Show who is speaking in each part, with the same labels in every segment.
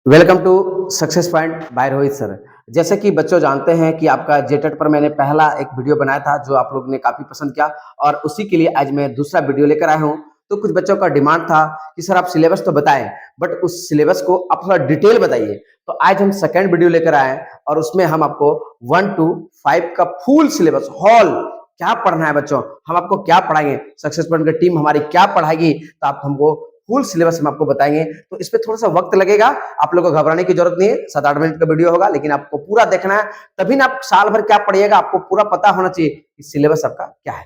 Speaker 1: Welcome to success point by Rohit sir. जैसे कि बच्चों जानते हैं कि आपका जेटेट पर मैंने पहला एक वीडियो बनाया था जो आप लोग ने काफी पसंद किया और उसी के लिए आज मैं दूसरा वीडियो लेकर आया हूं। तो कुछ बच्चों का डिमांड था कि सर आप सिलेबस तो बताएं बट उस सिलेबस को आप थोड़ा डिटेल बताइए। तो आज हम सेकंड वीडियो लेकर आए हैं और उसमें हम आपको 1 to 5 का फुल सिलेबस हॉल क्या पढ़ना है बच्चों, हम आपको क्या पढ़ाएंगे, सक्सेस पॉइंट की टीम हमारी क्या पढ़ाएगी, तो आप हमको फुल सिलेबस हम आपको बताएंगे। तो इस पे थोड़ा सा वक्त लगेगा, आप लोगों को घबराने की जरूरत नहीं है। 7-8 मिनट का वीडियो होगा लेकिन आपको पूरा देखना है, तभी ना आप साल भर क्या पढ़िएगा आपको पूरा पता होना चाहिए कि सिलेबस आपका क्या है।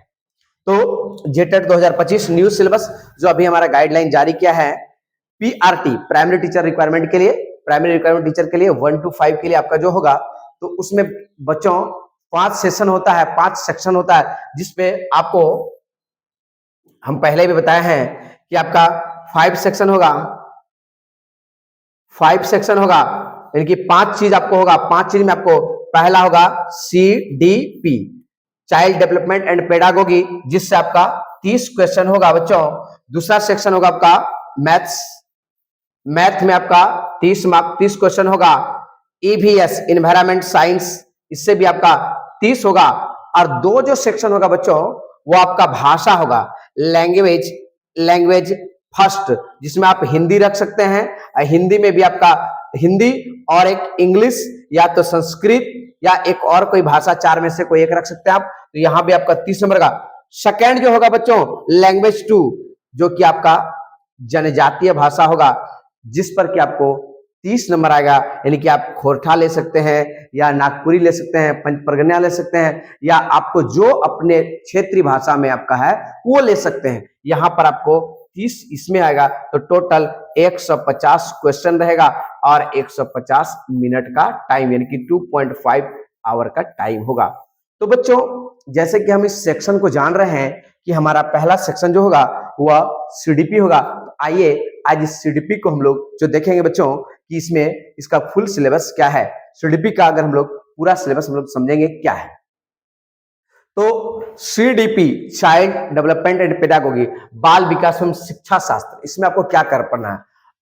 Speaker 1: तो जेटेट 2025 न्यू सिलेबस जो अभी हमारा गाइडलाइन जारी किया है पीआरटी प्राइमरी टीचर रिक्वायरमेंट के लिए, प्राइमरी रिक्वायरमेंट टीचर के लिए 1 to 5 के लिए आपका जो होगा, तो उसमें बच्चों 5 सेशन होता है, 5 सेक्शन होता है, जिसपे आपको हम पहले भी बताए हैं कि आपका 5 सेक्शन होगा, 5 सेक्शन होगा, यानी कि 5 चीज आपको होगा। 5 चीज में आपको पहला होगा CDP child development and pedagogy, जिससे आपका 30 क्वेश्चन होगा बच्चों। दूसरा सेक्शन होगा आपका मैथ्स, मैथ में आपका 30 मार्क 30 क्वेश्चन होगा। EVS इन्वायरमेंट साइंस, इससे भी आपका 30 होगा। और दो जो सेक्शन होगा बच्चों वो आपका भाषा होगा, लैंग्वेज, लैंग्वेज फर्स्ट, जिसमें आप हिंदी रख सकते हैं। हिंदी में भी आपका हिंदी और एक इंग्लिश या तो संस्कृत या एक और कोई भाषा, 4 में से कोई एक रख सकते हैं आप। तो यहां भी आपका 30 नंबर का। सेकेंड जो होगा बच्चों लैंग्वेज 2, जो कि आपका जनजातीय भाषा होगा, जिस पर कि आपको 30 नंबर आएगा। यानी कि आप खोरठा ले सकते हैं या नागपुरी ले सकते हैं, पंच परगना ले सकते हैं, या आपको जो अपने क्षेत्रीय भाषा में आपका है वो ले सकते हैं। यहां पर आपको 30 इसमें आएगा, तो टोटल 150 क्वेश्चन रहेगा और 150 मिनट का टाइम, यानी कि 2.5 आवर का टाइम होगा। तो बच्चों जैसे कि हम इस सेक्शन को जान रहे हैं कि हमारा पहला सेक्शन जो होगा वह सीडीपी होगा। तो आइए आज इस सीडीपी को हम लोग जो देखेंगे बच्चों कि इसमें इसका फुल सिलेबस क्या है। सीडीपी का अगर हम लोग पूरा सिलेबस हम लोग समझेंगे क्या है, तो CDP child development and pedagogy बाल विकास एवं शिक्षा शास्त्र, इसमें आपको क्या कर पढ़ना है।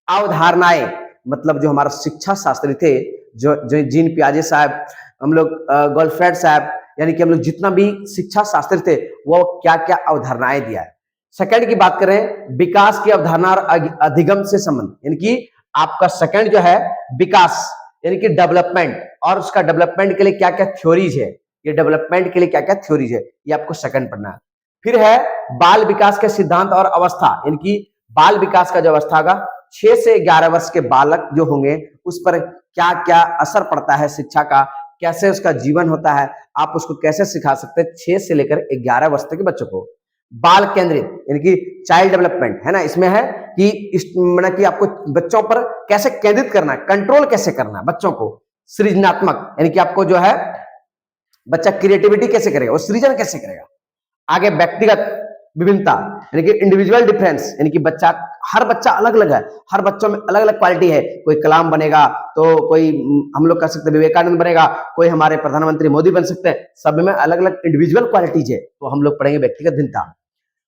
Speaker 1: अवधारणाएं, मतलब जो हमारा शिक्षा शास्त्री थे, जो जीन पियाजे साहब, हम लोग गोल्डफ्रेड साहब, यानी कि हम लोग जितना भी शिक्षा शास्त्री थे वो क्या क्या अवधारणाएं दिया है। सेकंड की बात करें विकास की अवधारणा और अधिगम से संबंध, यानी कि आपका सेकंड जो है विकास यानी कि डेवलपमेंट, और उसका डेवलपमेंट के लिए क्या क्या थ्योरीज है, ये डेवलपमेंट के लिए क्या क्या थ्योरीज है, ये आपको सेकंड पढ़ना है। फिर है बाल विकास के सिद्धांत और अवस्था, यानी कि बाल विकास का जो अवस्था होगा 6 से 11 वर्ष के बालक जो होंगे उस पर क्या क्या असर पड़ता है शिक्षा का, कैसे उसका जीवन होता है, आप उसको कैसे सिखा सकते हैं 6 से लेकर 11 वर्ष तक के बच्चों को। बाल केंद्रित यानी कि चाइल्ड डेवलपमेंट है ना, इसमें है कि मतलब कि आपको बच्चों पर कैसे केंद्रित करना है, कंट्रोल कैसे करना है बच्चों को। सृजनात्मक यानी कि आपको जो है बच्चा क्रिएटिविटी कैसे करेगा, वो सृजन कैसे करेगा। आगे व्यक्तिगत विभिन्नता यानी कि इंडिविजुअल डिफरेंस, यानी कि बच्चा, हर बच्चा अलग अलग है, हर बच्चों में अलग अलग क्वालिटी है। कोई कलाम बनेगा तो कोई हम लोग कह सकते हैं विवेकानंद बनेगा, कोई हमारे प्रधानमंत्री मोदी बन सकते हैं, सब में अलग अलग इंडिविजुअल क्वालिटीज है। तो हम लोग पढ़ेंगे व्यक्तिगत भिन्नता।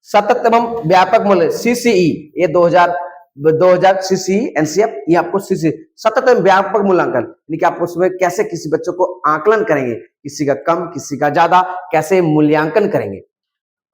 Speaker 1: सतत एवं व्यापक मूल्य सीसीई, ये 2000 सीसी एनसीएफ, ये आपको सीसी सतत एवं व्यापक मूल्यांकन, यानी कि आप उसमें कैसे किसी बच्चों को आकलन करेंगे, किसी का कम किसी का ज्यादा, कैसे मूल्यांकन करेंगे।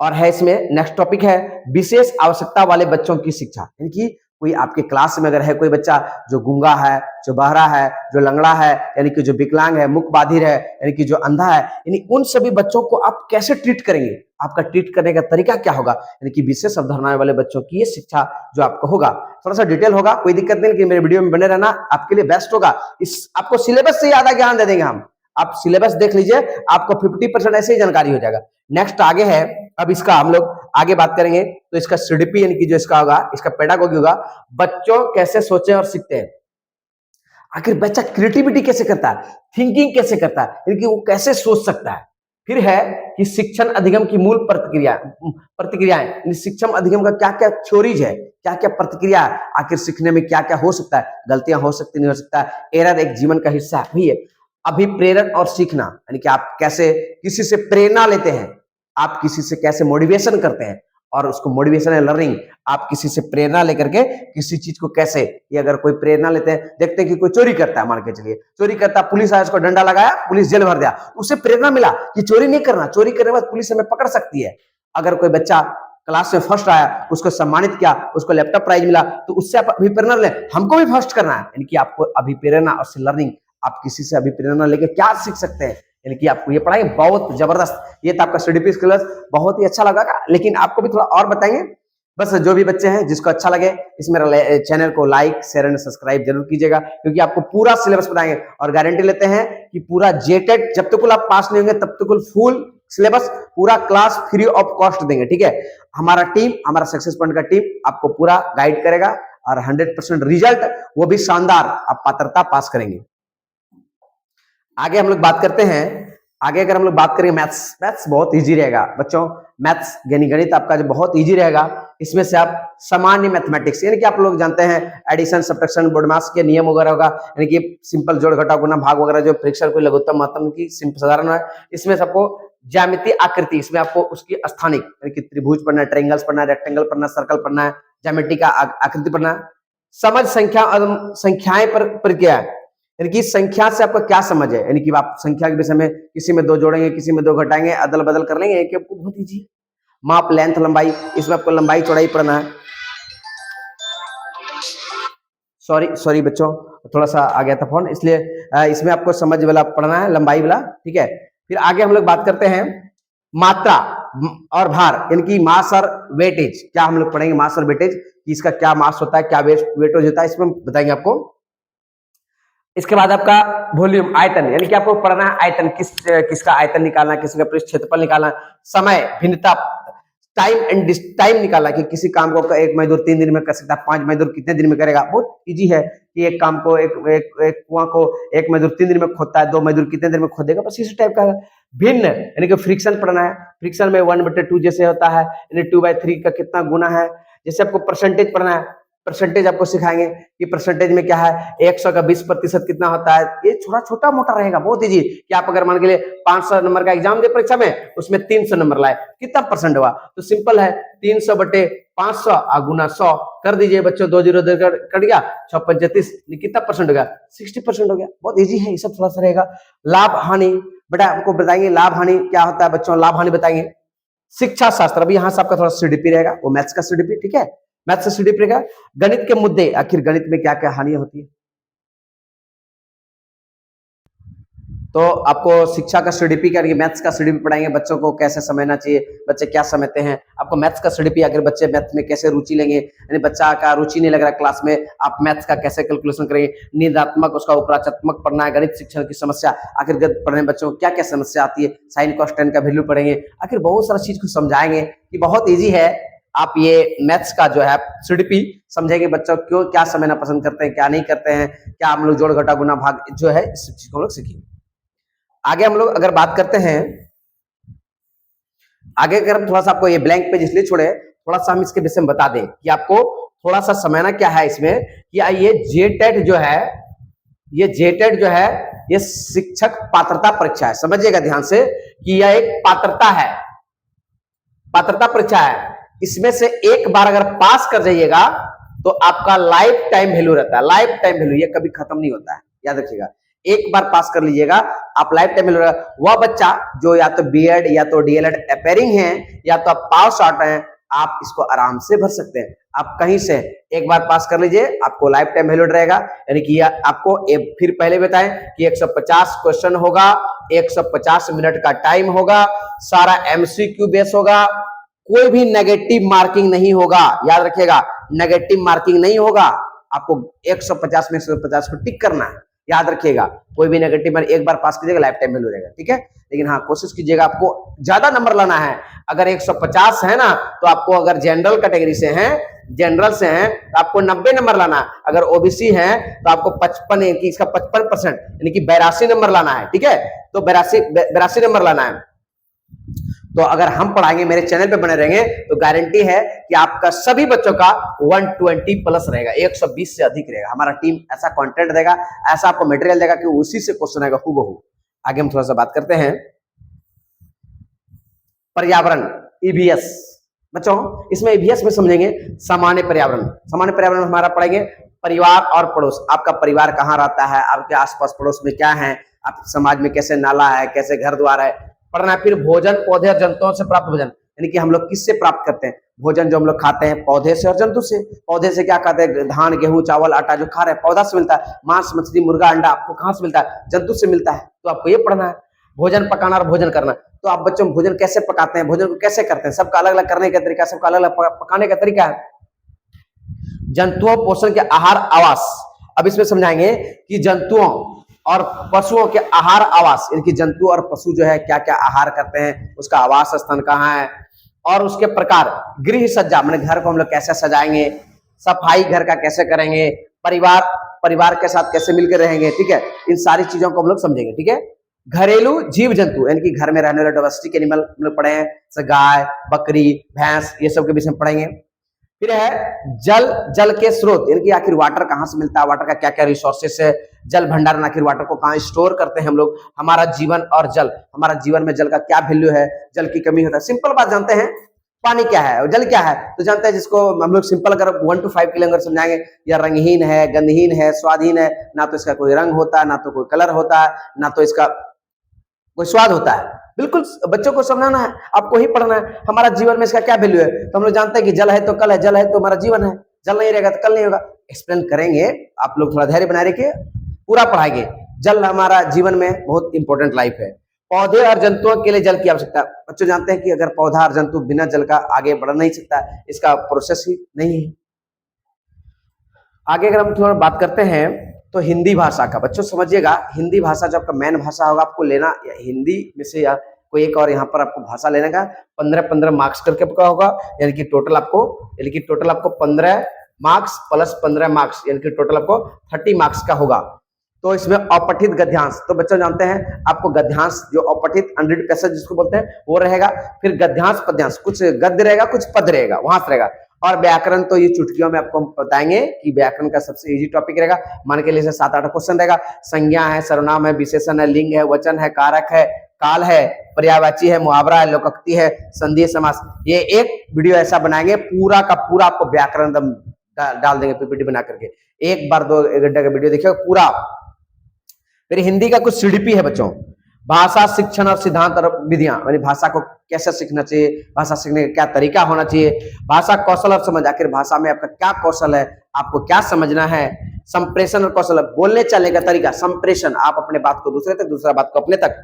Speaker 1: और है इसमें नेक्स्ट टॉपिक है विशेष आवश्यकता वाले बच्चों की शिक्षा, यानी कि कोई आपके क्लास में अगर है कोई बच्चा जो गूंगा है, जो बहरा है, जो लंगड़ा है, यानी कि जो विकलांग है, मुख बाधिर है, यानी कि जो अंधा है, यानी उन सभी बच्चों को आप कैसे ट्रीट करेंगे, आपका ट्रीट करने का तरीका क्या होगा, यानी कि विशेष अवधारणाएं वाले बच्चों की ये शिक्षा जो आपको होगा। थोड़ा सा डिटेल होगा, कोई दिक्कत नहीं, लेकिन मेरे वीडियो में बने रहना, आपके लिए बेस्ट होगा। इस आपको सिलेबस से ज्यादा ज्ञान दे देंगे हम, आप सिलेबस देख लीजिए, आपको 50% ऐसे ही जानकारी हो जाएगा। नेक्स्ट आगे है, अब इसका हम लोग आगे बात करेंगे। तो इसका सीडीपी यानी कि जो इसका होगा, इसका पेडागोगी होगा, बच्चों कैसे सोचें और सीखते हैं। आखिर बच्चा क्रिएटिविटी कैसे करता है, थिंकिंग कैसे करता है, यानी कि वो कैसे सोच सकता है। फिर है कि शिक्षण अधिगम की मूल प्रतिक्रियाएं, शिक्षण अधिगम का क्या क्या थ्योरीज है, क्या क्या प्रतिक्रिया है, आखिर सीखने में क्या क्या हो सकता है, गलतियां हो सकती नहीं हो सकता है, एरर एक जीवन का हिस्सा भी है। अभिप्रेरण और सीखना, यानी कि आप कैसे किसी से प्रेरणा लेते हैं, आप किसी से कैसे मोटिवेशन करते हैं, और उसको मोटिवेशन है लर्निंग। आप किसी से प्रेरणा लेकर के किसी चीज को कैसे, ये अगर कोई प्रेरणा लेते हैं, देखते हैं कि कोई चोरी करता है, मान के चलिए चोरी करता, पुलिस आया, उसको डंडा लगाया, पुलिस जेल भर दिया, उससे प्रेरणा मिला कि चोरी नहीं करना, चोरी करने के बाद पुलिस हमें पकड़ सकती है। अगर कोई बच्चा क्लास में फर्स्ट आया, उसको सम्मानित किया, उसको लैपटॉप प्राइज मिला, तो उससे आप अभिप्रेरणा ले, हमको भी फर्स्ट करना है। यानी कि आपको अभिप्रेरणा और लर्निंग, आप किसी से अभिप्रेरणा लेके क्या सीख सकते हैं, यानी कि आपको ये पढ़ाएंगे बहुत जबरदस्त। ये तो आपका सीडीपी क्लास बहुत ही अच्छा लगा, लेकिन आपको भी थोड़ा और बताएंगे। बस जो भी बच्चे हैं जिसको अच्छा लगे इस मेरा चैनल को लाइक शेयर एंड सब्सक्राइब जरूर कीजिएगा, क्योंकि आपको पूरा सिलेबस बताएंगे और गारंटी लेते हैं कि पूरा जेटेट जब तक आप पास नहीं होंगे तब तक फुल सिलेबस पूरा क्लास फ्री ऑफ कॉस्ट देंगे। ठीक है, हमारा टीम, हमारा सक्सेस पॉइंट का टीम आपको पूरा गाइड करेगा और 100% रिजल्ट वो भी शानदार, आप पात्रता पास करेंगे। आगे हम लोग बात करते हैं, आगे अगर हम लोग बात करें मैथ्स, मैथ्स बहुत इजी रहेगा बच्चों। मैथ्स यानी गणित आपका जो बहुत इजी रहेगा, इसमें से आप सामान्य मैथमेटिक्स यानी कि आप लोग जानते हैं एडिशन सब्ट्रैक्शन बोडमास के नियम वगैरह होगा, यानी कि सिंपल जोड़ घटाव गुना भाग वगैरह जो परीक्षण को लघुत्तम महत्तम की साधारण है। इसमें सबको ज्यामितीय आकृति, इसमें आपको उसकी स्थानिक यानी कि त्रिभुज पढ़ना है, ट्रायंगल्स पढ़ना है, रेक्टेंगल पढ़ना है, सर्कल पढ़ना है, ज्यामिति का आकृति पढ़ना है। समझ संख्या संख्याएं पर प्रक्रिया, यानी कि संख्या से आपका क्या समझ है, यानी कि आप संख्या के विषय में किसी में 2 जोड़ेंगे, किसी में 2 घटाएंगे, अदल बदल कर लेंगे, कि आपको बहुत इजी। माप लेंथ लंबाई, इसमें आपको लंबाई चौड़ाई पढ़ना है। सॉरी बच्चों, थोड़ा सा आ गया था फोन, इसलिए इसमें आपको समझ वाला पढ़ना है, लंबाई वाला। ठीक है, फिर आगे हम लोग बात करते हैं मात्रा और भार, यानी कि मास और वेटेज। क्या हम लोग पढ़ेंगे मास और वेटेज, कि इसका क्या मास होता है, क्या वेटेज होता है, इसमें बताएंगे आपको। इसके बाद आपका वॉल्यूम आयतन, यानी कि आपको पढ़ना है आयतन, किसका आयतन निकालना है, किसका पृष्ठ क्षेत्रफल निकालना है, समय भिन्नता टाइम एंड टाइम निकालना कि किसी काम को एक मजदूर 3 दिन में कर सकता है, 5 मजदूर कितने दिन में करेगा। बहुत इजी है कि एक काम को एक कुआं को एक मजदूर 3 दिन में खोदता है, 2 मजदूर कितने दिन में खोदेगा, बस इसी टाइप का। भिन्न यानी कि फ्रिक्शन पढ़ना है, फ्रिक्शन में 1/2 जैसे होता है, यानी 2/3 का कितना गुना है। जैसे आपको परसेंटेज पढ़ना है, परसेंटेज आपको सिखाएंगे कि परसेंटेज में क्या है, 100 का 20% कितना होता है। ये थोड़ा छोटा मोटा रहेगा, बहुत इजी। कि आप अगर मान के लिए 500 नंबर का एग्जाम दे परीक्षा में, उसमें 300 नंबर लाए, कितना परसेंट हुआ, तो सिंपल है 300/500 गुना 100 कर दीजिए बच्चों, 2 0 कट गया, 6×35 कितना परसेंट हो गया, 60% हो गया। बहुत इजी है, ये सब थोड़ा सा रहेगा। लाभ हानि बेटा आपको बताएंगे, लाभ हानि क्या होता है बच्चों, लाभ हानि बताएंगे। शिक्षा शास्त्र, अभी यहाँ से आपका थोड़ा सीडीपी रहेगा, वो मैथ्स का सीडीपी। ठीक है, मैथ्स से सीडीपी रहेगा। गणित के मुद्दे, आखिर गणित में क्या क्या हानियां होती है, तो आपको शिक्षा का सीडीपी करके मैथ्स का सीडीपी पढ़ाएंगे, बच्चों को कैसे समझना चाहिए, बच्चे क्या समझते हैं। आपको मैथ्स का सीडीपी, अगर बच्चे मैथ्स में कैसे रुचि लेंगे, यानी बच्चा का रुचि नहीं लग रहा क्लास में, आप मैथ्स का कैसे कैलकुलेशन करेंगे, निदात्मक उसका उपराचात्मक पढ़ना है, गणित शिक्षण की समस्या, आखिर गणित पढ़ने बच्चों को क्या क्या समस्या आती है, साइन कॉस टेन का वैल्यू पढ़ेंगे, आखिर बहुत सारा चीज को समझाएंगे कि बहुत ईजी है। आप ये मैथ्स का जो है सीडीपी समझेंगे, बच्चों क्यों क्या समझना पसंद करते हैं, क्या नहीं करते हैं, क्या हम लोग जोड़ घटा गुना भाग जो है, इस चीज को हम लोग सीखेंगे। आगे हम लोग अगर बात करते हैं, आगे अगर हम थोड़ा सा आपको ये ब्लैंक पेज इसलिए छोड़े, थोड़ा सा हम इसके विषय में बता दें कि आपको थोड़ा सा समझना क्या है इसमें, कि ये जेटेट जो है, ये जेटेट जो है ये शिक्षक पात्रता परीक्षा है। समझिएगा ध्यान से कि यह एक पात्रता है, पात्रता परीक्षा है। इसमें से एक बार अगर पास कर जाइएगा तो आपका लाइफ टाइम वैल्यू रहता है, लाइफ टाइम वैल्यू, ये कभी खत्म नहीं होता है, याद रखिएगा। एक बार पास कर लीजिएगा आप लाइफ टाइम वैल्यू। वह बच्चा जो या तो बीएड या तो डीएलएड अपेयरिंग है या तो आप पास आउट हैं, आप इसको आराम से भर सकते हैं। आप कहीं से एक बार पास कर लीजिए, आपको लाइफ टाइम वैल्यू रहेगा। यानी कि आपको फिर पहले बताएं कि 150 क्वेश्चन होगा, 150 मिनट का टाइम होगा, सारा एमसीक्यू बेस होगा, कोई भी नेगेटिव मार्किंग नहीं होगा, याद रखिएगा नेगेटिव मार्किंग नहीं होगा। आपको 150 में 150 को टिक करना है, याद रखिएगा। कोई भी नेगेटिव मार्क एक बार पास कीजिएगा लाइफ टाइम वैल्यू रहेगा, ठीक है। लेकिन हाँ कोशिश कीजिएगा आपको ज्यादा नंबर लाना है। अगर 150 है ना तो आपको, अगर जनरल कैटेगरी से हैं, जनरल से हैं तो आपको 90 नंबर लाना है। अगर ओबीसी है तो आपको 55 इसका 55% यानी कि 82 नंबर लाना है, ठीक है। तो 82 नंबर लाना है। तो अगर हम पढ़ाएंगे, मेरे चैनल पे बने रहेंगे, तो गारंटी है कि आपका सभी बच्चों का 120 प्लस रहेगा, 120 से अधिक रहेगा। हमारा टीम ऐसा कंटेंट देगा, ऐसा आपको मटेरियल देगा कि उसी से क्वेश्चन आएगा हूबहू। आगे हम थोड़ा सा बात करते हैं पर्यावरण, ईवीएस। बच्चों इसमें ईवीएस में समझेंगे सामान्य पर्यावरण। सामान्य पर्यावरण हमारा पढ़ेंगे परिवार और पड़ोस। आपका परिवार कहाँ रहता है, आपके आसपास पड़ोस में क्या है, आप समाज में कैसे नाला है, कैसे घर द्वार है, पढ़ना। फिर भोजन, पौधे और जंतुओं से प्राप्त भोजन, यानी कि हम लोग किससे प्राप्त करते हैं भोजन, जो हम लोग खाते हैं पौधे से और जंतु से। पौधे से क्या खाते हैं, धान गेहूं चावल आटा जो खा रहे हैं पौधा से मिलता है। मांस मछली मुर्गा अंडा आपको कहाँ से मिलता है, जंतु से मिलता है। तो आपको ये पढ़ना है भोजन पकाना और भोजन करना। तो आप बच्चों भोजन कैसे पकाते हैं, भोजन को कैसे करते हैं, सबका अलग अलग करने का तरीका, सबका अलग अलग पकाने का तरीका है। जंतुओं पोषण के आहार आवास, अब इसमें समझाएंगे कि जंतुओं और पशुओं के आहार आवास, इनकी जंतु और पशु जो है क्या क्या आहार करते हैं, उसका आवास स्थान कहाँ है, और उसके प्रकार। गृह सज्जा मैंने घर को हम लोग कैसे सजाएंगे, सफाई घर का कैसे करेंगे, परिवार के साथ कैसे मिलकर रहेंगे, ठीक है। इन सारी चीजों को हम लोग समझेंगे, ठीक है। घरेलू जीव जंतु यानी कि घर में रहने वाले डोमेस्टिक एनिमल हम लोग पढ़े हैं, जैसे गाय बकरी भैंस, ये सब के विषय में पढ़ेंगे। फिर है जल के स्रोत, यानी कि आखिर वाटर कहाँ से मिलता है, वाटर का क्या क्या रिसोर्सेस है, जल भंडारण, आखिर वाटर को कहाँ स्टोर करते हैं हम लोग, हमारा जीवन और जल, हमारा जीवन में जल का क्या वैल्यू है, जल की कमी होता है। सिंपल बात जानते हैं पानी क्या है और जल क्या है, तो जानते हैं जिसको हम लोग सिंपल अगर 1 to 5 के लिए अगर समझाएंगे, या रंगहीन है, गंधहीन है, स्वादहीन है, ना तो इसका कोई रंग होता है, ना तो कोई कलर होता है, ना तो इसका कोई स्वाद होता है। बिल्कुल बच्चों को समझाना है, आपको ही पढ़ना है हमारा जीवन में इसका क्या वैल्यू है। तो हम लोग जानते हैं कि जल है तो कल है, जल है तो हमारा जीवन है, जल नहीं रहेगा तो कल नहीं होगा। एक्सप्लेन करेंगे, आप लोग थोड़ा धैर्य बनाए रखिए, पूरा पढ़ाएंगे। जल हमारा जीवन में बहुत इंपॉर्टेंट लाइफ है। पौधे और जंतुओं के लिए जल की आवश्यकता, बच्चों जानते हैं कि अगर पौधा और जंतु बिना जल का आगे बढ़ नहीं सकता, इसका प्रोसेस ही नहीं है। आगे अगर हम थोड़ा बात करते हैं तो हिंदी भाषा का, बच्चों समझिएगा हिंदी भाषा जो आपका मेन भाषा होगा, आपको लेना हिंदी में से या कोई एक और यहाँ पर आपको भाषा लेने का 15 मार्क्स करके आपका होगा, यानी कि टोटल आपको 15 मार्क्स प्लस 15 मार्क्स, यानी कि टोटल आपको 30 मार्क्स का होगा। तो इसमें अपठित गद्यांश, तो बच्चों जानते हैं आपको गद्यांश जो अपठित अनरीड पैसेज जिसको बोलते हैं वो रहेगा। फिर गद्यांश पद्यांश, कुछ गद्य रहेगा कुछ पद रहेगा, वहां से रहेगा। और व्याकरण तो ये चुटकियों में आपको बताएंगे कि व्याकरण का सबसे इजी टॉपिक रहेगा। मान के लिए 7-8 क्वेश्चन रहेगा। संज्ञा है, सर्वनाम है, विशेषण है, लिंग है, वचन है, कारक है, काल है, पर्यायवाची है, मुहावरा है, लोकोक्ति है, संधि समास। ये एक वीडियो ऐसा बनाएंगे पूरा का पूरा आपको व्याकरण डाल देंगे पीपीटी बना करके। एक बार 2 घंटे का वीडियो देखिए पूरा। फिर हिंदी का कुछ सीडीपी है बच्चों, भाषा शिक्षण और सिद्धांत और विधियां, यानी भाषा को कैसे सीखना चाहिए, भाषा सीखने का क्या तरीका होना चाहिए, भाषा कौशल और समझ, आखिर भाषा में आपका क्या कौशल है, आपको क्या समझना है, संप्रेषण और कौशल, बोलने चलने का तरीका, संप्रेषण आप अपने बात को दूसरे तक, दूसरा बात को अपने तक।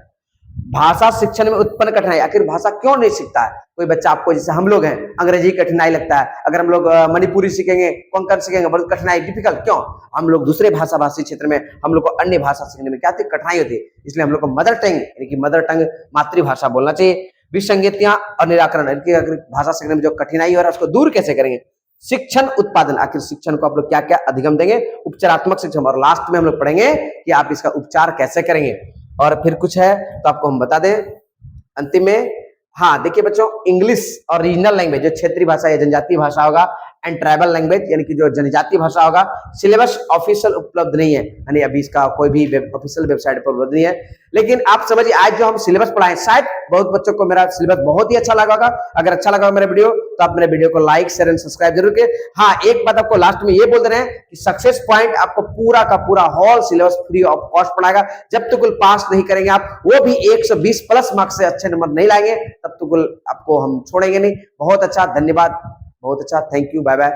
Speaker 1: भाषा शिक्षण में उत्पन्न कठिनाई, आखिर भाषा क्यों नहीं सीखता है कोई बच्चा, आपको जैसे हम लोग हैं अंग्रेजी कठिनाई लगता है, अगर हम लोग मणिपुरी सीखेंगे, कोंकण सीखेंगे, बहुत कठिनाई डिफिकल्ट, क्यों, हम लोग दूसरे भाषा भाषी क्षेत्र में हम लोग को अन्य भाषा सीखने में क्या कठिनाई होती है, इसलिए हम लोग को मदर टंग यानी कि मदर टंग मातृभाषा बोलना चाहिए। विसंगतियां और निराकरण, अगर भाषा सीखने में जो कठिनाई हो रहा है उसको दूर कैसे करेंगे। शिक्षण उत्पादन, आखिर शिक्षण को आप लोग क्या क्या अधिगम देंगे, उपचारात्मक शिक्षण, और लास्ट में हम लोग पढ़ेंगे कि आप इसका उपचार कैसे करेंगे। और फिर कुछ है तो आपको हम बता दें अंतिम में। हाँ देखिए बच्चों, इंग्लिश और रीजनल लैंग्वेज जो क्षेत्रीय भाषा या जनजातीय भाषा होगा, एंड ट्राइबल लैंग्वेज यानी कि जो जनजातीय भाषा होगा, सिलेबस ऑफिशियल उपलब्ध नहीं है, यानी अभी इसका कोई भी ऑफिशियल वेबसाइट पर उपलब्ध नहीं है। लेकिन आप समझिए आज जो हम सिलेबस पढ़ाएं, शायद बहुत बच्चों को मेरा सिलेबस बहुत ही अच्छा लगा होगा। अगर अच्छा लगा मेरा वीडियो तो आप मेरे वीडियो को लाइक शेयर एंड सब्सक्राइब जरूर करें। हाँ एक बात आपको लास्ट में ये बोल दे रहे हैं कि सक्सेस पॉइंट आपको पूरा का पूरा whole syllabus free of cost पढ़ाएगा। जब तक पास नहीं करेंगे आप, वो भी 120 प्लस मार्क्स से अच्छे नंबर नहीं लाएंगे, तब तक आपको हम छोड़ेंगे नहीं। बहुत अच्छा, धन्यवाद, बहुत अच्छा, थैंक यू, बाय बाय।